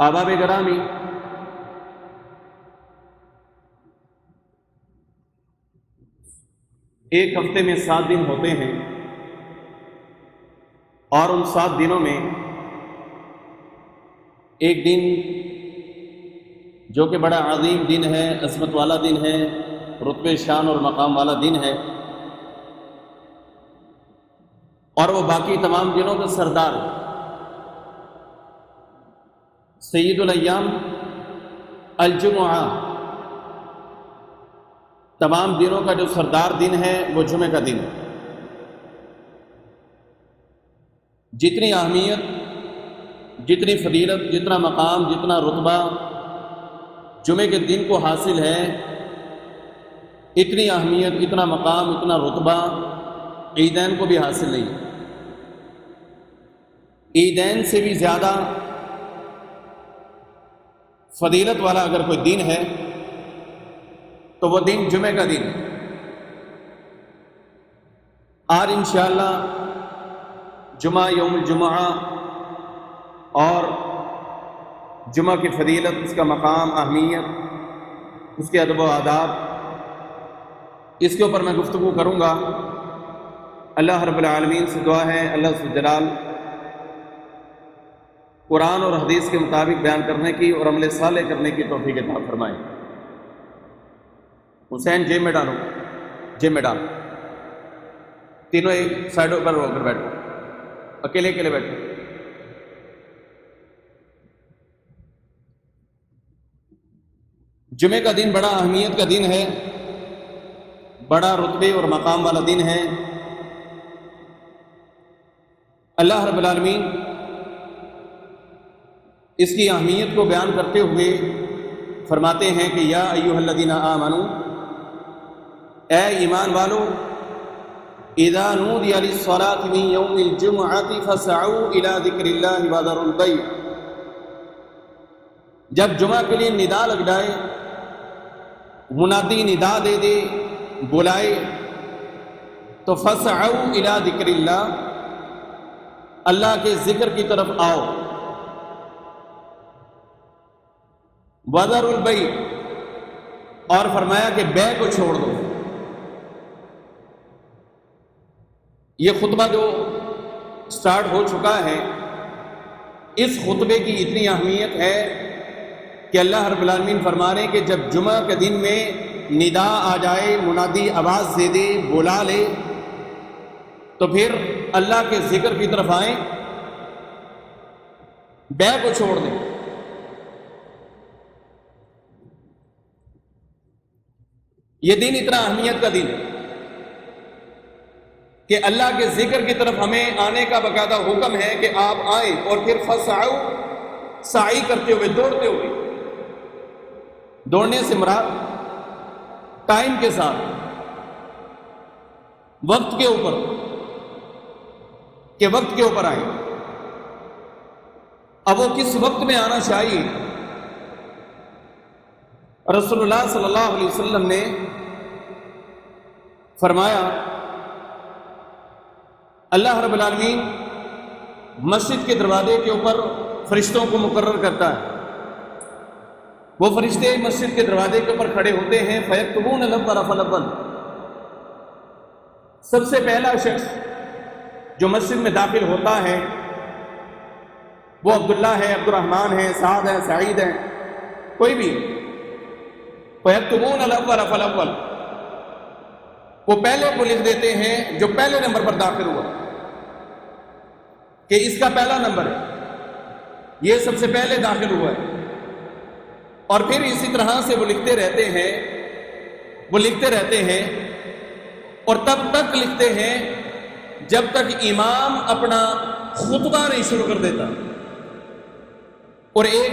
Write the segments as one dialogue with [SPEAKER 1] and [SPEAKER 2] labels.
[SPEAKER 1] احباب گرامی، ایک ہفتے میں 7 دن ہوتے ہیں، اور ان 7 دنوں میں ایک دن جو کہ بڑا عظیم دن ہے، عظمت والا دن ہے، رتبے شان اور مقام والا دن ہے، اور وہ باقی تمام دنوں کا سردار سید الایام الجمعہ، تمام دنوں کا جو سردار دن ہے وہ جمعہ کا دن ہے۔ جتنی اہمیت، جتنی فضیلت، جتنا مقام، جتنا رتبہ جمعے کے دن کو حاصل ہے، اتنی اہمیت، اتنا مقام، اتنا رتبہ عیدین کو بھی حاصل نہیں ہے۔ عیدین سے بھی زیادہ فضیلت والا اگر کوئی دن ہے تو وہ دن جمعہ کا دن ہے۔ آج انشاءاللہ جمعہ، یوم الجمعہ، اور جمعہ کی فضیلت، اس کا مقام، اہمیت، اس کے ادب و آداب، اس کے اوپر میں گفتگو کروں گا۔ اللہ رب العالمین سے دعا ہے اللہ ذو الجلال قرآن اور حدیث کے مطابق بیان کرنے کی اور عمل صالح کرنے کی توفیق عطا فرمائے۔ حسین جیب میں ڈالو، جیب میں ڈالو، تینوں ایک سائڈوں پر ہو کر بیٹھو، اکیلے اکیلے بیٹھو۔ جمعے کا دن بڑا اہمیت کا دن ہے، بڑا رتبے اور مقام والا دن ہے۔ اللہ رب العالمین اس کی اہمیت کو بیان کرتے ہوئے فرماتے ہیں کہ یا ایھا الذین آمنوا، اے ایمان والو، اذا نودی للصلاۃ من یوم الجمعۃ فاسعوا الی ذکر اللہ وذروا البیع، جب جمعہ کے لیے ندا لگ جائے، منادی ندا دے دے، بلائے، تو فاسعوا الی ذکر اللہ، اللہ کے ذکر کی طرف آؤ، وذروا البیع، اور فرمایا کہ بیع کو چھوڑ دو۔ یہ خطبہ جو سٹارٹ ہو چکا ہے، اس خطبے کی اتنی اہمیت ہے کہ اللہ رب العالمین فرما رہے ہیں کہ جب جمعہ کے دن میں ندا آ جائے، منادی آواز دے دے، بلا لے، تو پھر اللہ کے ذکر کی طرف آئیں، بیع کو چھوڑ دیں۔ یہ دن اتنا اہمیت کا دن ہے کہ اللہ کے ذکر کی طرف ہمیں آنے کا باقاعدہ حکم ہے کہ آپ آئیں، اور پھر فسعوا، سعی کرتے ہوئے، دوڑتے ہوئے۔ دوڑنے سے مراد ٹائم کے ساتھ، وقت کے اوپر، کہ وقت کے اوپر آئیں۔ اب وہ کس وقت میں آنا چاہیے؟ رسول اللہ صلی اللہ علیہ وسلم نے فرمایا، اللہ رب العالمین مسجد کے دروازے کے اوپر فرشتوں کو مقرر کرتا ہے۔ وہ فرشتے مسجد کے دروازے کے اوپر کھڑے ہوتے ہیں، فیکتبون الاول فالاول، سب سے پہلا شخص جو مسجد میں داخل ہوتا ہے وہ عبداللہ ہے، عبد الرحمن ہے، سعد ہے، سعید ہے، کوئی بھی، فیکتبون الاول فالاول، وہ پہلے کو لکھ دیتے ہیں جو پہلے نمبر پر داخل ہوا، کہ اس کا پہلا نمبر ہے، یہ سب سے پہلے داخل ہوا ہے۔ اور پھر اسی طرح سے وہ لکھتے رہتے ہیں، وہ لکھتے رہتے ہیں، اور تب تک لکھتے ہیں جب تک امام اپنا خطبہ نہیں شروع کر دیتا۔ اور ایک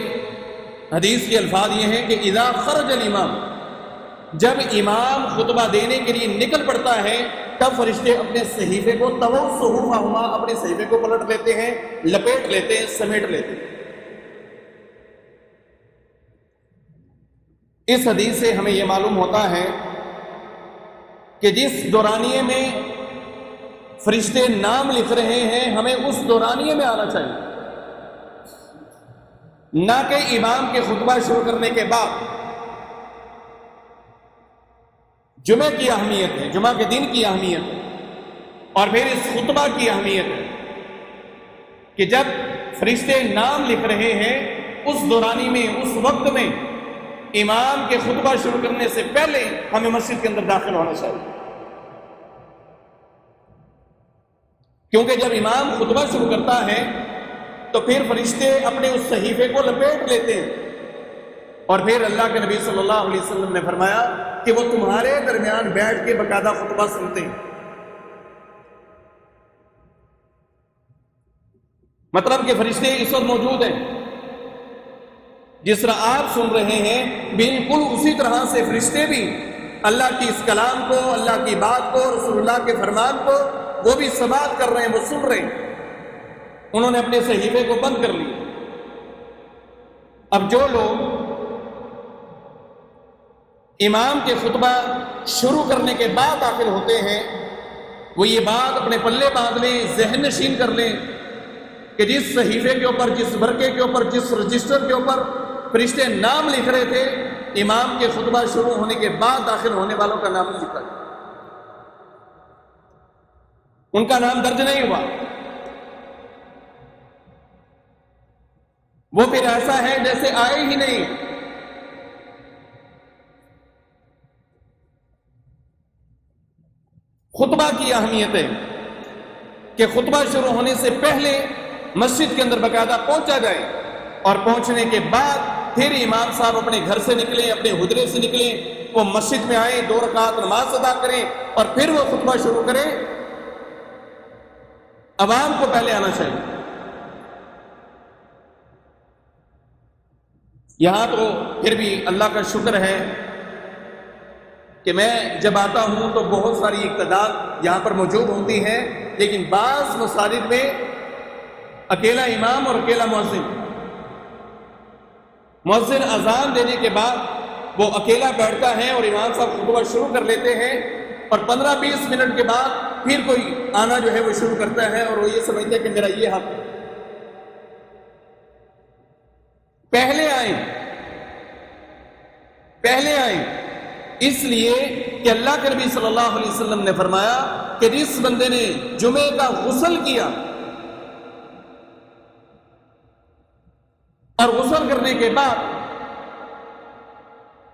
[SPEAKER 1] حدیث کے الفاظ یہ ہیں کہ اذا خرج الامام، جب امام خطبہ دینے کے لیے نکل پڑتا ہے، تب فرشتے اپنے صحیفے کو طووا صحفہما، اپنے صحیفے کو پلٹ لیتے ہیں، لپیٹ لیتے ہیں، سمیٹ لیتے ہیں۔ اس حدیث سے ہمیں یہ معلوم ہوتا ہے کہ جس دورانیے میں فرشتے نام لکھ رہے ہیں، ہمیں اس دورانیے میں آنا چاہیے۔ نہ کہ امام کے خطبہ شروع کرنے کے بعد۔ جمعہ کی اہمیت ہے، جمعہ کے دن کی اہمیت ہے، اور پھر اس خطبہ کی اہمیت ہے کہ جب فرشتے نام لکھ رہے ہیں اس دورانی میں، اس وقت میں امام کے خطبہ شروع کرنے سے پہلے ہمیں مسجد کے اندر داخل ہونا چاہیے، کیونکہ جب امام خطبہ شروع کرتا ہے تو پھر فرشتے اپنے اس صحیفے کو لپیٹ لیتے ہیں، اور پھر اللہ کے نبی صلی اللہ علیہ وسلم نے فرمایا کہ وہ تمہارے درمیان بیٹھ کے باقاعدہ خطبہ سنتے ہیں۔ مطلب کہ فرشتے اس وقت موجود ہیں، جس طرح آپ سن رہے ہیں بالکل اسی طرح سے فرشتے بھی اللہ کی اس کلام کو، اللہ کی بات کو، رسول اللہ کے فرمان کو وہ بھی سماعت کر رہے ہیں، وہ سن رہے ہیں۔ انہوں نے اپنے صحیفے کو بند کر لیا۔ اب جو لوگ امام کے خطبہ شروع کرنے کے بعد داخل ہوتے ہیں وہ یہ بات اپنے پلے باندھ لیں، ذہن نشین کر لیں کہ جس صحیفے کے اوپر، جس ورقے کے اوپر، جس رجسٹر کے اوپر فرشتے نام لکھ رہے تھے، امام کے خطبہ شروع ہونے کے بعد داخل ہونے والوں کا نام نہیں لکھا، ان کا نام درج نہیں ہوا۔ وہ پھر ایسا ہے جیسے آئے ہی نہیں۔ خطبہ کی اہمیت ہے کہ خطبہ شروع ہونے سے پہلے مسجد کے اندر باقاعدہ پہنچا جائے، اور پہنچنے کے بعد پھر امام صاحب اپنے گھر سے نکلیں، اپنے حجرے سے نکلیں، وہ مسجد میں آئیں، 2 رکعت نماز ادا کریں، اور پھر وہ خطبہ شروع کریں۔ عوام کو پہلے آنا چاہیے۔ یہاں تو پھر بھی اللہ کا شکر ہے کہ میں جب آتا ہوں تو بہت ساری تعداد یہاں پر موجود ہوتی ہے، لیکن بعض مساجد میں اکیلا امام اور اکیلا مؤذن اذان دینے کے بعد وہ اکیلا بیٹھتا ہے اور امام صاحب خطبہ شروع کر لیتے ہیں، اور 15-20 منٹ کے بعد پھر کوئی آنا جو ہے وہ شروع کرتا ہے، اور وہ یہ سمجھتا ہے کہ میرا یہ حق ہے۔ پہلے آئیں، اس لیے کہ اللہ کے نبی صلی اللہ علیہ وسلم نے فرمایا کہ جس بندے نے جمعے کا غسل کیا اور غسل کرنے کے بعد،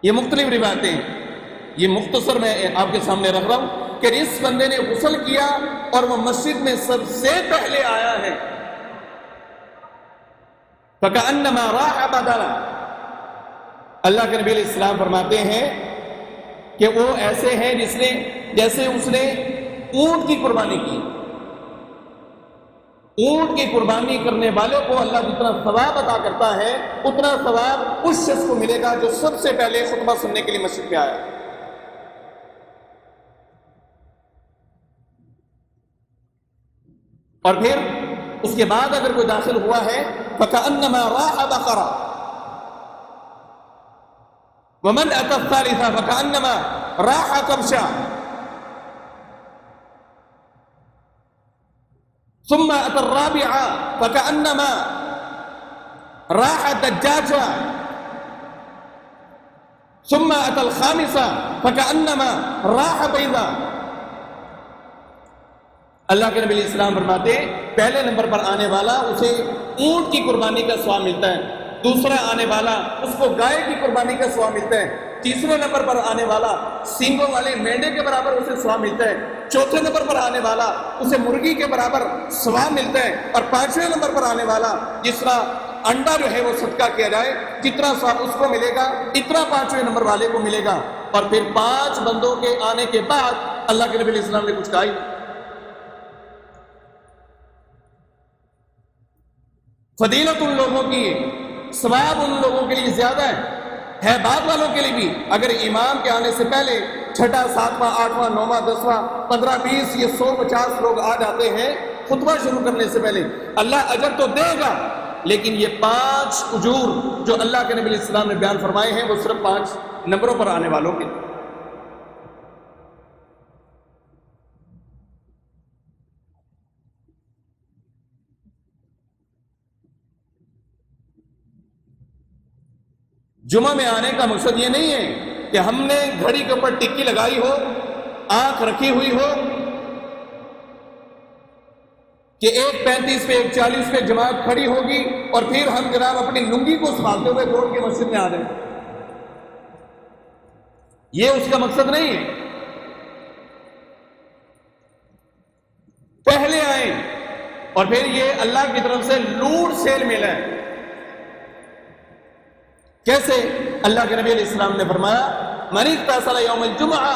[SPEAKER 1] یہ مختلف روایتیں ہیں، یہ مختصر میں آپ کے سامنے رکھ رہا ہوں کہ جس بندے نے غسل کیا اور وہ مسجد میں سب سے پہلے آیا ہے، فَكَأَنَّمَا رَاحَ بَدَنًا، اللہ کے نبی علیہ السلام فرماتے ہیں کہ وہ ایسے ہیں جیسے اس نے اونٹ کی قربانی کی۔ اونٹ کی قربانی کرنے والے کو اللہ جتنا ثواب عطا کرتا ہے اتنا ثواب اس شخص کو ملے گا جو سب سے پہلے خطبہ سننے کے لیے مسجد میں آیا۔ اور پھر اس کے بعد اگر کوئی داخل ہوا ہے فَكَأَنَّمَا رَاحَ بَقَرَةً، وَمَنْ أَتَى الثَّالِثَةَ فَكَأَنَّمَا رَاحَ كَبْشًا، ثم أتى الرابعة فكأنما راح دجاجا، ثم أتى الخامسة فكأنما راح بيضا۔ اللہ کے نبی علیہ السلام فرماتے ہیں پہلے نمبر پر آنے والا اسے اونٹ کی قربانی کا ثواب ملتا ہے، دوسرا آنے والا اس کو گائے کی قربانی کا ثواب ملتا ہے، تیسرے نمبر پر آنے والا سینگوں والے مینڈے کے برابر اسے ثواب ملتا ہے، چوتھے نمبر پر آنے والا اسے مرغی کے برابر ثواب ملتا ہے، اور 5ویں نمبر پر آنے والا جس طرح انڈا جو ہے وہ صدقہ کیا جائے جتنا ثواب اس کو ملے گا اتنا 5ویں نمبر والے کو ملے گا۔ اور پھر 5 بندوں کے آنے کے بعد اللہ کے نبی علیہ السلام نے کچھ کہا ہی، فضیلت ان لوگوں کی، ثواب ان لوگوں کے لیے زیادہ ہے بعد والوں کے لیے بھی۔ اگر امام کے آنے سے پہلے 6واں 7واں 8واں 9واں 10واں 15 20 یہ 150 لوگ آ جاتے ہیں خطبہ شروع کرنے سے پہلے، اللہ اجر تو دے گا، لیکن یہ 5 اجور جو اللہ کے نبی علیہ السلام نے بیان فرمائے ہیں وہ صرف 5 نمبروں پر آنے والوں کے۔ جمعہ میں آنے کا مقصد یہ نہیں ہے کہ ہم نے گھڑی کے اوپر ٹکی لگائی ہو، آنکھ رکھی ہوئی ہو کہ 1:35 پہ 1:40 پہ جماعت کھڑی ہوگی اور پھر ہم جناب اپنی لنگی کو سنبھالتے ہوئے دوڑ کے مسجد میں آ جائیں۔ یہ اس کا مقصد نہیں ہے۔ پہلے آئیں، اور پھر یہ اللہ کی طرف سے لوٹ سیل ملا ہے۔ کیسے؟ اللہ کے نبی علیہ السلام نے فرمایا من اغتسل یوم الجمعہ،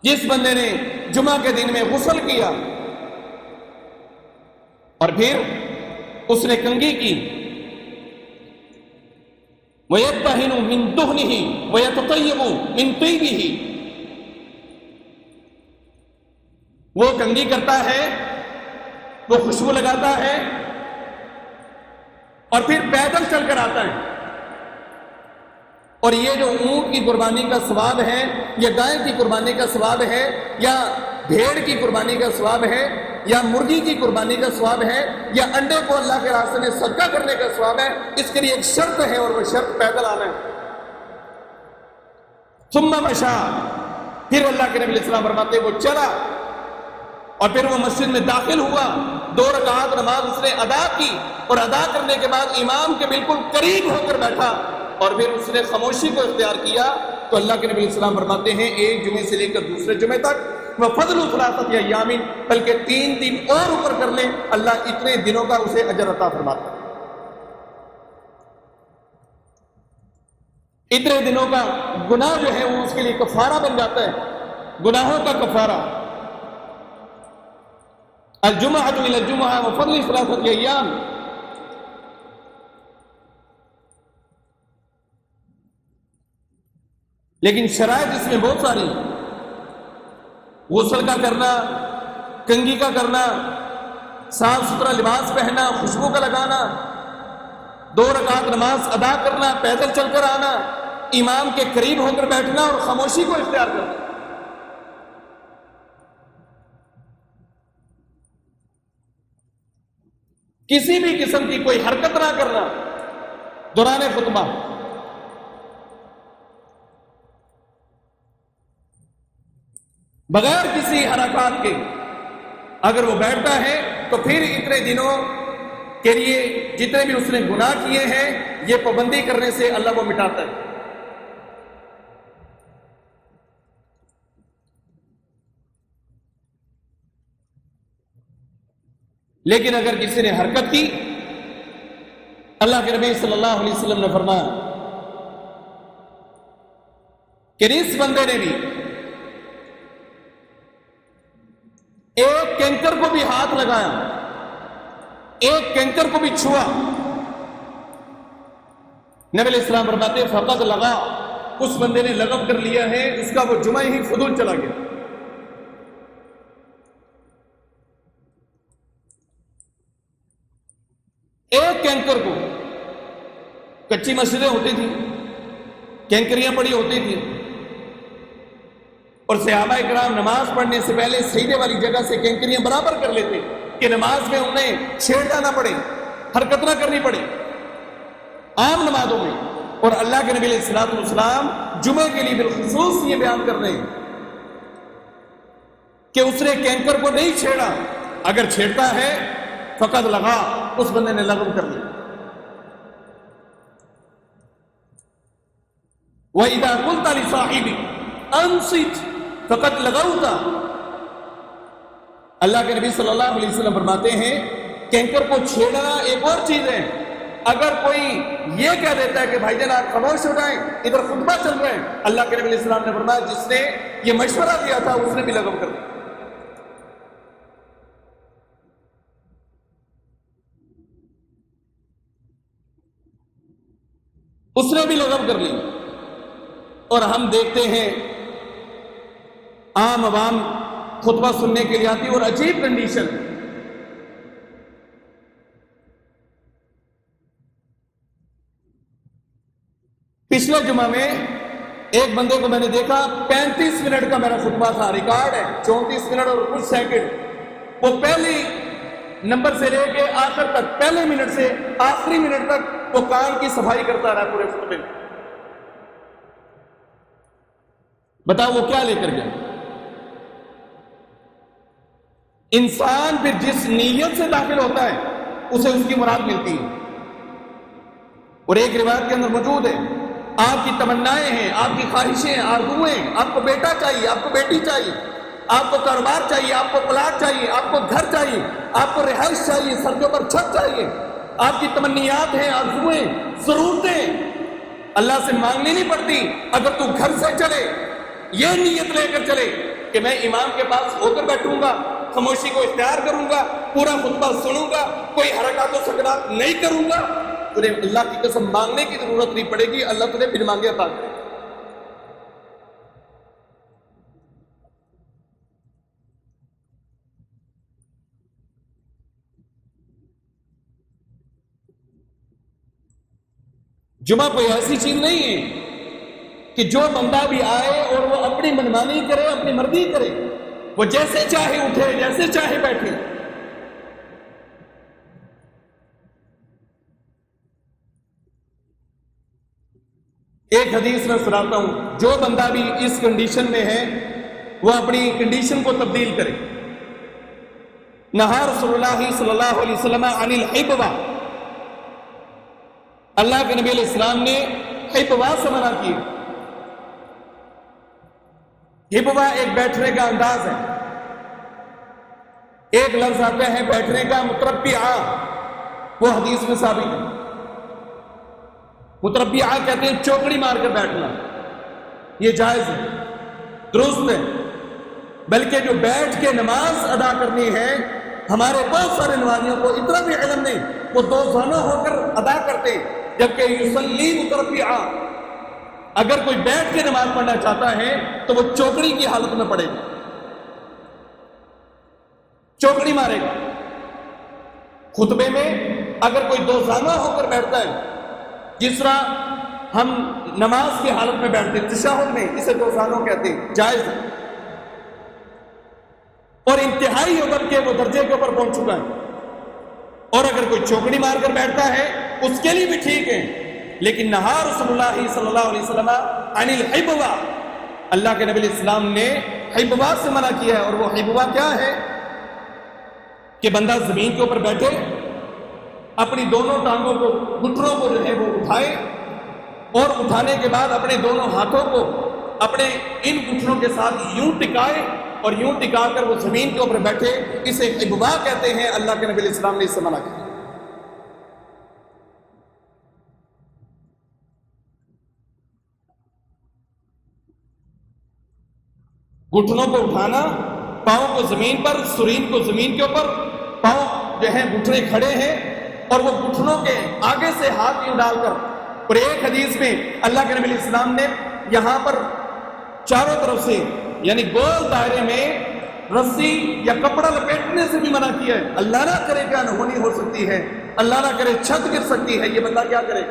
[SPEAKER 1] جس بندے نے جمعہ کے دن میں غسل کیا اور پھر اس نے کنگھی کی، وَيَطَّهِنُ مِن دُهْنِهِ وَيَتَطَيَّبُ مِن طِيبِهِ، وہ کنگھی کرتا ہے، وہ خوشبو لگاتا ہے اور پھر پیدل چل کر آتا ہے۔ اور یہ جو اونٹ کی قربانی کا ثواب ہے یا گائے کی قربانی کا ثواب ہے یا بھیڑ کی قربانی کا ثواب ہے یا مرغی کی قربانی کا ثواب ہے یا انڈے کو اللہ کے راستے میں صدقہ کرنے کا ثواب ہے، اس کے لیے ایک شرط ہے اور وہ شرط پیدل آنا ہے۔ ثم مشى، پھر اللہ کے نبی علیہ السلام فرماتے وہ چلا اور پھر وہ مسجد میں داخل ہوا، 2 رکعات نماز اس نے ادا کی اور ادا کرنے کے بعد امام کے بالکل قریب ہو کر بیٹھا اور پھر اس نے خاموشی کو اختیار کیا، تو اللہ کے نبی علیہ السلام فرماتے ہیں ایک جمعے سے لے کر دوسرے جمعے تک وہ فضل ثلاثۃ ایام، بلکہ 3 دن اور اوپر کر لیں اللہ اتنے دنوں کا اسے اجر عطا فرماتا ہے۔ اتنے دنوں کا گناہ جو ہے وہ اس کے لیے کفارہ بن جاتا ہے، گناہوں کا کفارہ۔ الجمعۃ الی الجمعہ وفضل ثلاثۃ ایام، لیکن شرائط اس میں بہت ساری ہیں۔ غسل کا کرنا، کنگھی کا کرنا، صاف ستھرا لباس پہننا، خوشبو کا لگانا، 2 رکعت نماز ادا کرنا، پیدل چل کر آنا، امام کے قریب ہو کر بیٹھنا اور خاموشی کو اختیار کرنا۔ کسی بھی قسم کی کوئی حرکت نہ کرنا دوران خطبہ، بغیر کسی حرکات کے اگر وہ بیٹھتا ہے تو پھر اتنے دنوں کے لیے جتنے بھی اس نے گناہ کیے ہیں یہ پابندی کرنے سے اللہ وہ مٹاتا ہے۔ لیکن اگر کسی نے حرکت کی، اللہ کے نبی صلی اللہ علیہ وسلم نے فرمایا کہ اس بندے نے بھی ایک کینکر کو بھی ہاتھ لگایا، ایک کینکر کو بھی چھوا، نبی علیہ السلام فرماتے فقط لگا، اس بندے نے لغو کر لیا ہے، اس کا وہ جمعہ ہی فضول چلا گیا۔ ایک کینکر کو، کچی مسجدیں ہوتی تھیں، کینکریاں پڑی ہوتی تھیں اور صحابہ کرام نماز پڑھنے سے پہلے سجدے والی جگہ سے کینکریاں برابر کر لیتے کہ نماز میں انہیں چھیڑنا نہ پڑے، حرکت نہ کرنی پڑے عام نمازوں میں۔ اور اللہ کے نبی علیہ السلام جمعے کے لیے بالخصوص یہ بیان کر رہے ہیں کہ اس نے کینکر کو نہیں چھیڑا، اگر چھیڑتا ہے فقط لگا، اس بندے نے لغو کر لیا۔ وَإِذَا قُلْتَ لِصَاحِبِكَ أَنصِتْ فقط لغوتا، اللہ کے نبی صلی اللہ علیہ وسلم فرماتے ہیں کینکر کو چھیڑنا ایک اور چیز ہے۔ اگر کوئی یہ کہہ دیتا ہے کہ بھائی جان آپ خاموش ہو جائیں، ادھر خطبہ چل رہے ہیں، اللہ کے نبی علیہ السلام نے فرمایا جس نے یہ مشورہ دیا تھا اس نے بھی لغو کر دیا۔ اس نے بھی لغو کر لی۔ اور ہم دیکھتے ہیں عام عوام خطبہ سننے کے لیے آتی اور عجیب کنڈیشن، پچھلے جمعہ میں ایک بندے کو میں نے دیکھا 35 منٹ کا میرا خطبہ تھا، ریکارڈ ہے 34 منٹ اور کچھ سیکنڈ، وہ پہلی نمبر سے لے کے آخر تک، پہلے منٹ سے آخری منٹ تک وہ کان کی صفائی کرتا رہا پورے خطبے میں. بتاؤ وہ کیا لے کر گیا؟ انسان پھر جس نیت سے داخل ہوتا ہے اسے اس کی مراد ملتی ہے. اور ایک روایت کے اندر موجود ہے، آپ کی تمنائیں ہیں، آپ کی خواہشیں، آرزوئیں، آپ کو بیٹا چاہیے، آپ کو بیٹی چاہیے، آپ کو کاروبار چاہیے، آپ کو پلاٹ چاہیے، آپ کو گھر چاہیے، آپ کو رہائش چاہیے، سر کے اوپر چھت چاہیے، آپ کی تمنیات ہیں، آرزوئیں، ضرورتیں اللہ سے مانگنی نہیں پڑتی. اگر تو گھر سے چلے یہ نیت لے کر چلے کہ میں امام کے پاس ہو کر بیٹھوں گا، خاموشی کو اختیار کروں گا، پورا خطبہ سنوں گا، کوئی حرکات و سکنات نہیں کروں گا، تجھے اللہ کی قسم مانگنے کی ضرورت نہیں پڑے گی، اللہ تجھے بن مانگے عطا کرے گا. جمعہ کوئی ایسی چیز نہیں ہے کہ جو بندہ بھی آئے اور وہ اپنی منمانی کرے، اپنی مرضی کرے، وہ جیسے چاہے اٹھے، جیسے چاہے بیٹھے. ایک حدیث میں سناتا ہوں، جو بندہ بھی اس کنڈیشن میں ہے وہ اپنی کنڈیشن کو تبدیل کرے. نہا رسول اللہ صلی اللہ علیہ وسلم عن الحبوہ، اللہ کے نبی علیہ السلام نے حبوہ سے منع کی. حبوہ ایک بیٹھنے کا انداز ہے. ایک لفظ آتا ہے بیٹھنے کا متربعہ، وہ حدیث میں ثابت ہے. متربعہ کہتے ہیں چوکڑی مار کر بیٹھنا، یہ جائز ہے، درست ہے. بلکہ جو بیٹھ کے نماز ادا کرنی ہے، ہمارے بہت سارے نمازیوں کو اتنا بھی علم نہیں، وہ دو زانوں ہو کر ادا کرتے، جبکہ یصلی متربعہ. اگر کوئی بیٹھ کے نماز پڑھنا چاہتا ہے تو وہ چوکڑی کی حالت میں پڑے گا، چوکڑی مارے گا. خطبے میں اگر کوئی دو زانوں ہو کر بیٹھتا ہے، جس طرح ہم نماز کی حالت میں بیٹھتے ہیں تشہد میں، اسے دو زانوں کہتے ہیں، جائز ہے. اور انتہائی ادب کے وہ درجے کے اوپر پہنچ چکا ہے. اور اگر کوئی چوکڑی مار کر بیٹھتا ہے اس کے لیے بھی ٹھیک ہے. لیکن نہا رسول اللہ صلی اللہ علیہ وسلم عن الحبوہ، اللہ کے نبی علیہ السلام نے حبوہ سے منع کیا ہے. اور وہ حبوہ کیا ہے کہ بندہ زمین کے اوپر بیٹھے، اپنی دونوں ٹانگوں کو، گھٹنوں کو جو ہے وہ اٹھائے، اور اٹھانے کے بعد اپنے دونوں ہاتھوں کو اپنے ان گھٹنوں کے ساتھ یوں ٹکائے، اور یوں ٹکا کر وہ زمین کے اوپر بیٹھے. اسے حبوہ کہتے ہیں. اللہ کے نبی علیہ السلام نے اس سے منع کیا. گھٹنوں کو اٹھانا، پاؤں کو زمین پر، سرین کو زمین کے اوپر، پاؤں جو ہیں گھٹنے کھڑے ہیں، اور وہ گھٹنوں کے آگے سے ہاتھ یوں ڈال کر. اور ایک حدیث میں اللہ کے نبی علیہ السلام نے یہاں پر چاروں طرف سے یعنی گول دائرے میں رسی یا کپڑا لپیٹنے سے بھی منع کیا ہے. اللہ نہ کرے کیا انہونی ہو سکتی ہے، اللہ نہ کرے چھت گر سکتی ہے، یہ بندہ کیا کرے.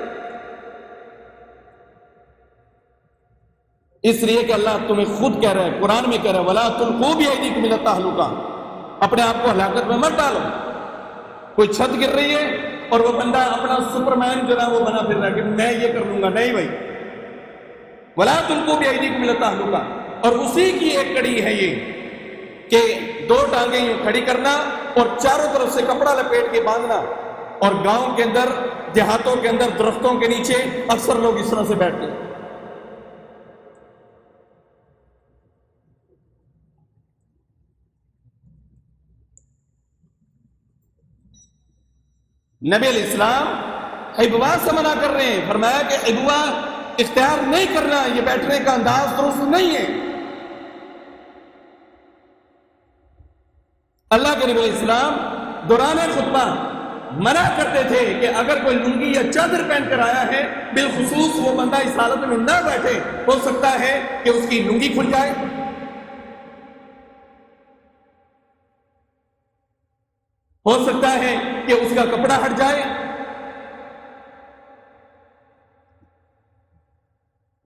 [SPEAKER 1] اس لیے کہ اللہ تمہیں خود کہہ رہا ہے، قرآن میں کہہ رہا ہے وَلَا تُلْقُوا بِأَيْدِيكُمْ إِلَى التَّهْلُكَةِ، اپنے آپ کو ہلاکت میں مت ڈالو. کوئی چھت گر رہی ہے اور وہ بندہ اپنا سپرمین جو ہے وہ بنا پھر رہا ہے کہ میں یہ کر لوں گا. نہیں بھائی، وَلَا تُلْقُوا بِأَيْدِيكُمْ إِلَى التَّهْلُكَةِ. اور اسی کی ایک کڑی ہے یہ کہ دو ٹانگیں یوں کھڑی کرنا اور چاروں طرف سے کپڑا لپیٹ کے باندھنا. اور گاؤں کے اندر، دیہاتوں کے اندر، درختوں کے نیچے اکثر لوگ اس طرح سے بیٹھتے ہیں. نبی علیہ السلام حبوہ سے منع کر رہے ہیں. فرمایا کہ حبوہ اختیار نہیں کرنا، یہ بیٹھنے کا انداز درست نہیں ہے. اللہ کے نبی علیہ السلام دوران خطبہ منع کرتے تھے کہ اگر کوئی لنگی یا چادر پہن کر آیا ہے، بالخصوص وہ بندہ اس حالت میں نہ بیٹھے. ہو سکتا ہے کہ اس کی لنگی کھل جائے، ہو سکتا ہے کہ اس کا کپڑا ہٹ جائے.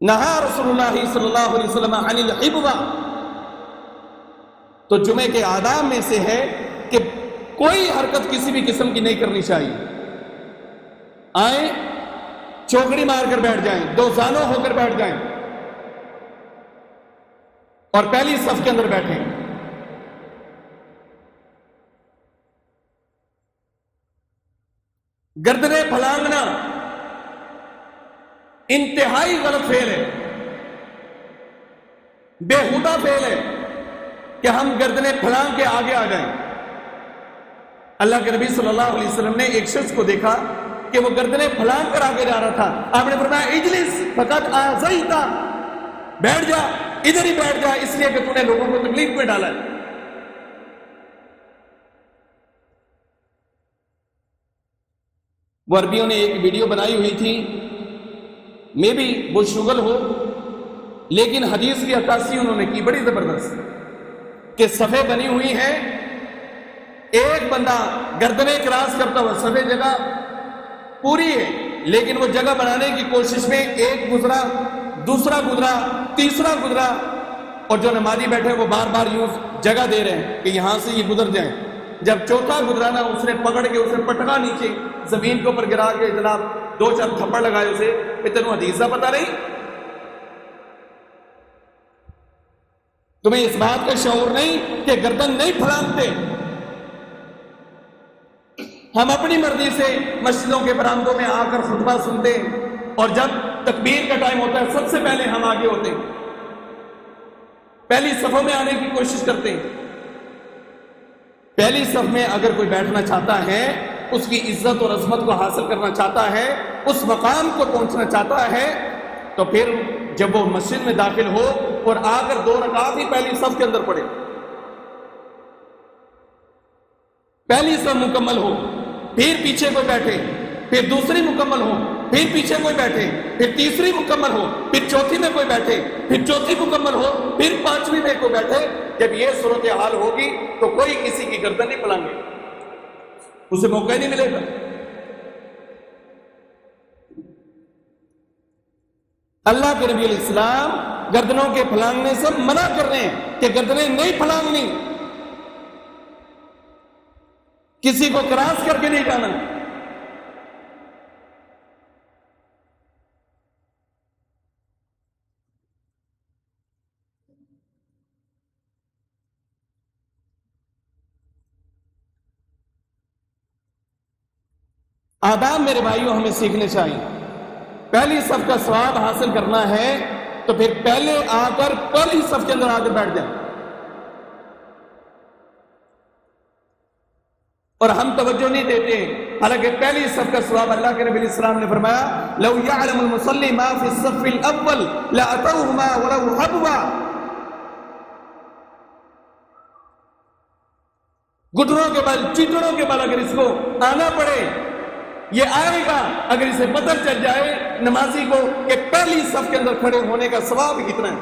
[SPEAKER 1] نہا رسول اللہ صلی اللہ علیہ وسلم عن الحبوہ. تو جمعے کے آداب میں سے ہے کہ کوئی حرکت کسی بھی قسم کی نہیں کرنی چاہیے. آئیں چوکڑی مار کر بیٹھ جائیں، دو زانوں ہو کر بیٹھ جائیں اور پہلی صف کے اندر بیٹھیں۔ گردنیں پھلانگنا انتہائی غلط فعل ہے، بےہودہ فعل ہے کہ ہم گردنیں پھلانگ کے آگے آ جائیں۔ اللہ کے نبی صلی اللہ علیہ وسلم نے ایک شخص کو دیکھا کہ وہ گردنیں پھلانگ کر آگے جا رہا تھا۔ آپ نے فرمایا اجلس فقط آزیتا، بیٹھ جا، ادھر ہی بیٹھ جا، اس لیے کہ تو نے لوگوں کو تکلیف میں ڈالا ہے۔ وہ عربیوں نے ایک ویڈیو بنائی ہوئی تھی، میں بھی وہ شغل ہو، لیکن حدیث کی عکاسی انہوں نے کی بڑی زبردست کہ صفیں بنی ہوئی ہیں، ایک بندہ گردنیں کراس کرتا ہوا، صفیں جگہ پوری ہے لیکن وہ جگہ بنانے کی کوشش میں ایک گزرا، دوسرا گزرا، تیسرا گزرا، اور جو نمازی بیٹھے وہ بار بار یوں جگہ دے رہے ہیں کہ یہاں سے یہ گزر جائیں۔ جب چوتھا گزرانا اس نے پکڑ کے اسے پٹکا نیچے زمین کے اوپر گرا کے جناب 2-4 تھپڑ لگائے اسے کہ تینوں حدیثہ پتہ نہیں، تمہیں اس بات کا شعور نہیں کہ گردن نہیں پھلانگتے؟ ہم اپنی مرضی سے مسجدوں کے برآمدوں میں آ کر خطبہ سنتے اور جب تکبیر کا ٹائم ہوتا ہے سب سے پہلے ہم آگے ہوتے ہیں، پہلی صفوں میں آنے کی کوشش کرتے ہیں۔ پہلی صف میں اگر کوئی بیٹھنا چاہتا ہے، اس کی عزت اور عظمت کو حاصل کرنا چاہتا ہے، اس مقام کو پہنچنا چاہتا ہے، تو پھر جب وہ مسجد میں داخل ہو اور آ کر 2 رکعت ہی پہلی صف کے اندر پڑھے، پہلی صف مکمل ہو، پھر پیچھے کوئی بیٹھے، پھر دوسری مکمل ہو، پھر پیچھے کوئی بیٹھے، پھر تیسری مکمل ہو، پھر چوتھی میں کوئی بیٹھے، پھر چوتھی مکمل ہو، پھر 5ویں میں کوئی بیٹھے۔ جب یہ صورتحال ہوگی تو کوئی کسی کی گردن نہیں پھلانگے، اسے موقع ہی نہیں ملے گا۔ اللہ کے نبی علیہ السلام گردنوں کے پھلانگنے سے منع کر رہے ہیں کہ گردنیں نہیں پھلانگنی، کسی کو کراس کر کے نہیں جانا۔ آداب میرے بھائیوں ہمیں سیکھنے چاہیے۔ پہلی صف کا ثواب حاصل کرنا ہے تو پھر پہلے آ کر پہلی صف کے اندر آ کر بیٹھ جائیں، اور ہم توجہ نہیں دیتے، حالانکہ پہلی صف کا ثواب اللہ کے نبی علیہ السلام نے فرمایا لو يعلم المصلی ما فی الصف الاول لاتوهما ولو حبوا، گھٹنوں کے بل، چیٹڑوں کے بل اگر اس کو آنا پڑے، یہ آئے گا اگر اسے پتہ چل جائے نمازی کو کہ پہلی صف کے اندر کھڑے ہونے کا ثواب کتنا ہے،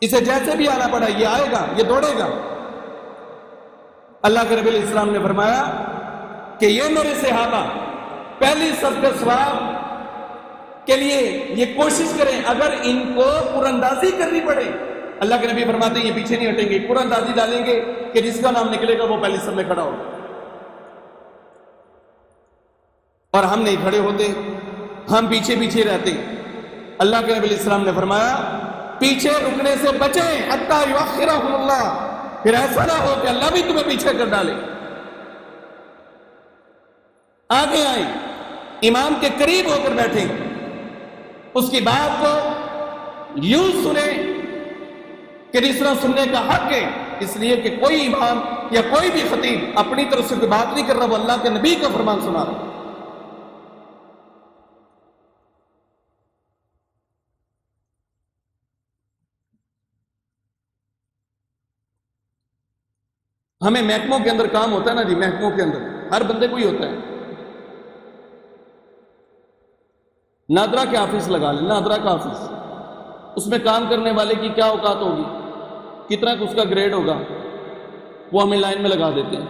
[SPEAKER 1] اسے جیسے بھی آنا پڑا یہ آئے گا، یہ دوڑے گا۔ اللہ کے نبی علیہ السلام نے فرمایا کہ یہ میرے صحابہ پہلی صف کے ثواب کے لیے یہ کوشش کریں، اگر ان کو قراندازی کرنی پڑے، اللہ کے نبی فرماتے ہیں یہ پیچھے نہیں ہٹیں گے، قراندازی ڈالیں گے کہ جس کا نام نکلے گا وہ پہلی صف میں کھڑا ہوگا، اور ہم نہیں کھڑے ہوتے، ہم پیچھے پیچھے رہتے۔ اللہ کے نبی علیہ السلام نے فرمایا پیچھے رکنے سے بچیں حتی یؤخرہم اللہ، پھر ایسا نہ ہو کہ اللہ بھی تمہیں پیچھے کر ڈالے۔ آگے آئیں، امام کے قریب ہو کر بیٹھیں، اس کی بات کو یوں سنیں کہ جس طرح سننے کا حق ہے، اس لیے کہ کوئی امام یا کوئی بھی خطیب اپنی طرف سے کوئی بات نہیں کر رہا، وہ اللہ کے نبی کا فرمان سنا رہا۔ ہمیں محکموں کے اندر کام ہوتا ہے نا جی، محکموں کے اندر ہر بندے کو ہی ہوتا ہے، نادرا کے آفس لگا لیں، نادرا کا آفس، اس میں کام کرنے والے کی کیا اوقات ہوگی، کتنا اس کا گریڈ ہوگا، وہ ہمیں لائن میں لگا دیتے ہیں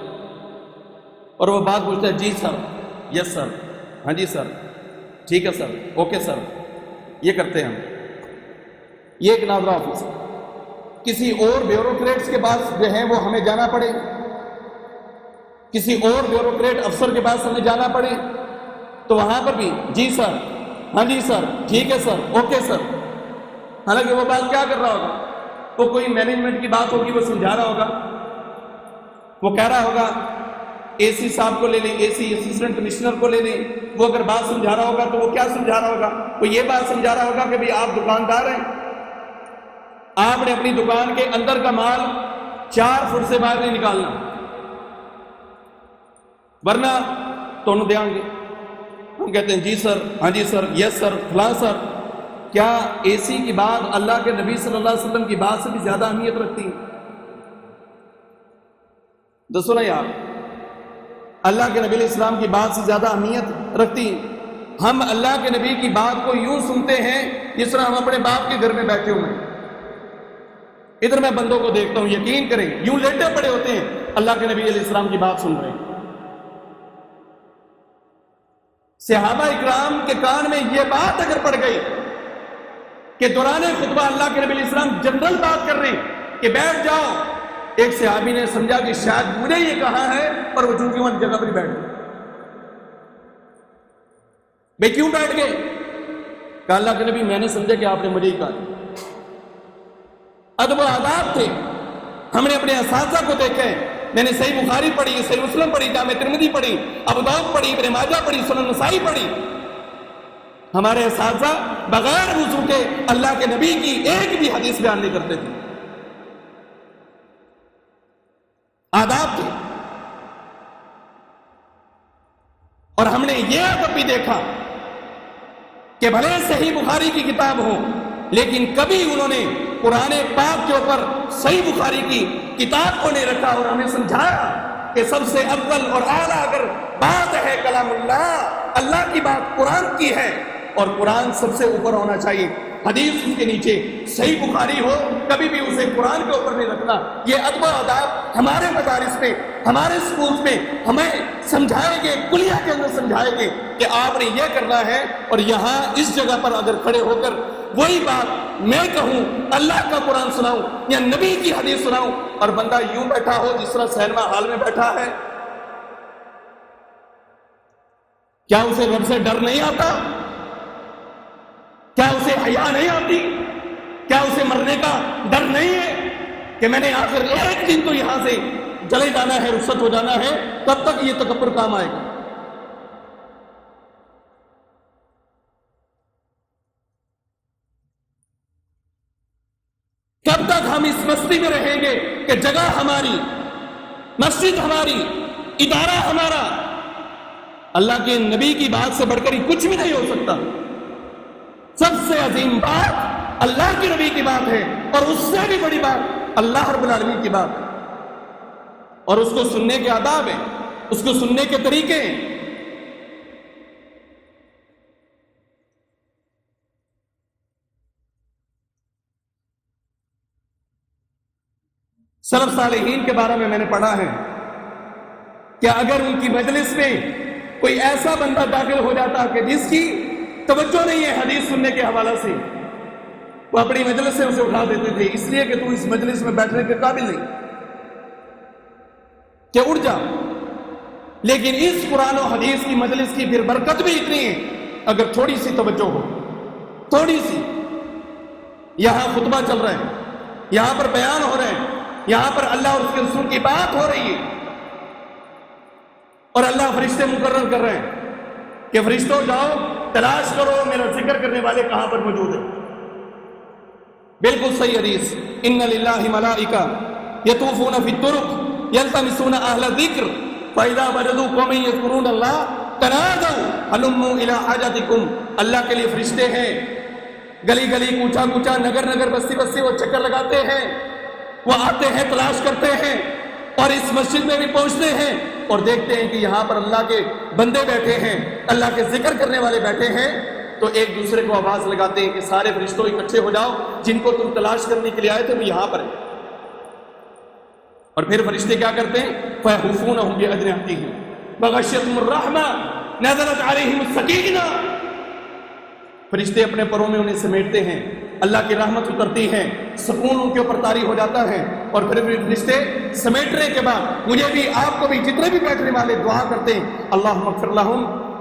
[SPEAKER 1] اور وہ بات پوچھتا ہے جی سر، یس سر، ہاں جی سر، ٹھیک ہے سر، اوکے سر، یہ کرتے ہیں ہم۔ یہ ایک نادرا آفس ہے۔ کسی اور بیوروکریٹس کے پاس جو ہیں وہ ہمیں جانا پڑے، کسی اور بیوروکریٹ افسر کے پاس ہمیں جانا پڑے، تو وہاں پر بھی جی سر، ہاں جی سر، ٹھیک ہے سر، اوکے سر. حالانکہ وہ بات کیا کر رہا ہوگا؟ وہ کوئی مینجمنٹ کی بات ہوگی، وہ سمجھا رہا ہوگا. وہ کہہ رہا ہوگا اے سی صاحب کو لے لیں، اے سی اسسٹنٹ کمشنر کو لے لیں. وہ اگر بات سمجھا رہا ہوگا تو وہ کیا سمجھا رہا ہوگا؟ وہ یہ بات سمجھا رہا ہوگا کہ بھئی آپ دکاندار ہیں، آپ نے اپنی دکان کے اندر کا مال 4 فٹ سے باہر نہیں نکالنا، ورنہ تو دیں گے. ہم کہتے ہیں جی سر، ہاں جی سر، یس سر، فلاں سر. کیا اے سی کی بات اللہ کے نبی صلی اللہ علیہ وسلم کی بات سے بھی زیادہ اہمیت رکھتی ہے؟ دسو نا یار، اللہ کے نبی علیہ السلام کی بات سے زیادہ اہمیت رکھتی ہیں؟ ہم اللہ کے نبی کی بات کو یوں سنتے ہیں جس طرح ہم اپنے باپ کے گھر میں بیٹھے ہوئے ہیں. ادھر میں بندوں کو دیکھتا ہوں، یقین کریں یوں لیٹے پڑے ہوتے ہیں، اللہ کے نبی علیہ السلام کی بات سن رہے ہیں. صحابہ اکرام کے کان میں یہ بات اگر پڑ گئی کہ دوران خطبہ اللہ کے نبی علیہ السلام جنرل بات کر رہے ہیں کہ بیٹھ جاؤ، ایک صحابی نے سمجھا کہ شاید مجھے یہ کہا ہے، اور وہ چونکہ وہاں جگہ پر بیٹھ گئے. بھئی کیوں بیٹھ گئے؟ کہا اللہ کے نبی میں نے سمجھا کہ آپ نے مجھے ہی کہا. ادب و آداب تھے. ہم نے اپنے اساتذہ کو دیکھا ہے، میں نے صحیح بخاری پڑھی، صحیح مسلم پڑھی، جامع ترمذی پڑھی، ابو داؤد پڑھی، ابن ماجہ پڑھی، سنن نسائی پڑھی. ہمارے اساتذہ بغیر وضو کے اللہ کے نبی کی ایک بھی حدیث بیان نہیں کرتے تھے. آداب تھے. اور ہم نے یہ ادب بھی دیکھا کہ بھلے صحیح بخاری کی کتاب ہو، لیکن کبھی انہوں نے قرآن پاک کے اوپر صحیح بخاری کی کتاب کو نہیں رکھا، اور ہمیں سمجھایا کہ سب سے اول اور اعلیٰ اگر بات ہے کلام اللہ، اللہ کی بات قرآن کی ہے، اور قرآن سب سے اوپر ہونا چاہیے، حدیث اس کے نیچے. صحیح بخاری ہو، کبھی بھی اسے قرآن کے اوپر نہیں رکھنا. یہ ادب و آداب ہمارے مدارس میں، ہمارے سکولز میں ہمیں سمجھائے گے، کلیہ کے اندر سمجھائے گے کہ آپ نے یہ کرنا ہے. اور یہاں اس جگہ پر اگر کھڑے ہو کر وہی بات میں کہوں، اللہ کا قرآن سناؤں یا نبی کی حدیث سناؤں، اور بندہ یوں بیٹھا ہو جس طرح سینما ہال میں بیٹھا ہے، کیا اسے رب سے ڈر نہیں آتا؟ کیا اسے حیا نہیں آتی؟ کیا اسے مرنے کا ڈر نہیں ہے کہ میں نے آخر ایک دن تو یہاں سے چلے جانا ہے، رخصت ہو جانا ہے؟ کب تک یہ تکبر کام آئے گا؟ کب تک ہم اس مستی میں رہیں گے کہ جگہ ہماری، مسجد ہماری، ادارہ ہمارا؟ اللہ کے نبی کی بات سے بڑھ کر ہی کچھ بھی نہیں ہو سکتا. سب سے عظیم بات اللہ کے نبی کی بات ہے، اور اس سے بھی بڑی بات اللہ رب العالمین کی بات ہے. اور اس کو سننے کے آداب ہیں، اس کو سننے کے طریقے ہیں. سلف صالحین کے بارے میں نے پڑھا ہے کہ اگر ان کی مجلس میں کوئی ایسا بندہ داخل ہو جاتا کہ جس کی توجہ نہیں ہے حدیث سننے کے حوالہ سے، وہ اپنی مجلس سے اسے اٹھا دیتے تھے، اس لیے کہ تو اس مجلس میں بیٹھنے کے قابل نہیں، کہ اٹھ جا. لیکن اس قرآن و حدیث کی مجلس کی پھر برکت بھی اتنی ہے اگر تھوڑی سی توجہ ہو، تھوڑی سی. یہاں خطبہ چل رہا ہے، یہاں پر بیان ہو رہے ہیں، یہاں پر اللہ اور اس کے رسول کی بات ہو رہی ہے، اور اللہ فرشتے مقرر کر رہے ہیں کہ فرشتوں جاؤ تلاش کرو میرا ذکر کرنے والے کہاں پر موجود ہیں. بالکل صحیح حدیث، ان للہ ملائکہ یطوفون فی الطرق یلتمسون اہل الذکر فاذا وجدوا قوما یذکرون اللہ تنادوا ہلموا الی حاجتکم. اللہ کے لیے فرشتے ہیں، گلی گلی، کوچا کوچا، نگر نگر، بستی بستی وہ چکر لگاتے ہیں، وہ آتے ہیں، تلاش کرتے ہیں، اور اس مسجد میں بھی پہنچتے ہیں اور دیکھتے ہیں کہ یہاں پر اللہ کے بندے بیٹھے ہیں، اللہ کے ذکر کرنے والے بیٹھے ہیں، تو ایک دوسرے کو آواز لگاتے ہیں کہ سارے فرشتوں اکٹھے ہو جاؤ، جن کو تم تلاش کرنے کے لیے آئے تھے وہ یہاں پر ہیں. اور پھر فرشتے کیا کرتے ہیں؟ فَيَحُفُّونَهُمْ بِأَجْنِحَتِهِمْ وَغَشِّيَتْهُمُ الرَّحْمَةُ نَزَلَتْ عَلَيْهِمُ السَّكِينَةُ. فرشتے اپنے پروں میں انہیں سمیٹتے ہیں، اللہ کی رحمت اترتی ہے، سکون ان کے اوپر طاری ہو جاتا ہے. اور پھر فرشتے سمیٹنے کے بعد مجھے بھی، آپ کو بھی، جتنے بھی بیٹھنے والے دعا کرتے ہیں، اللہم اغفر لہم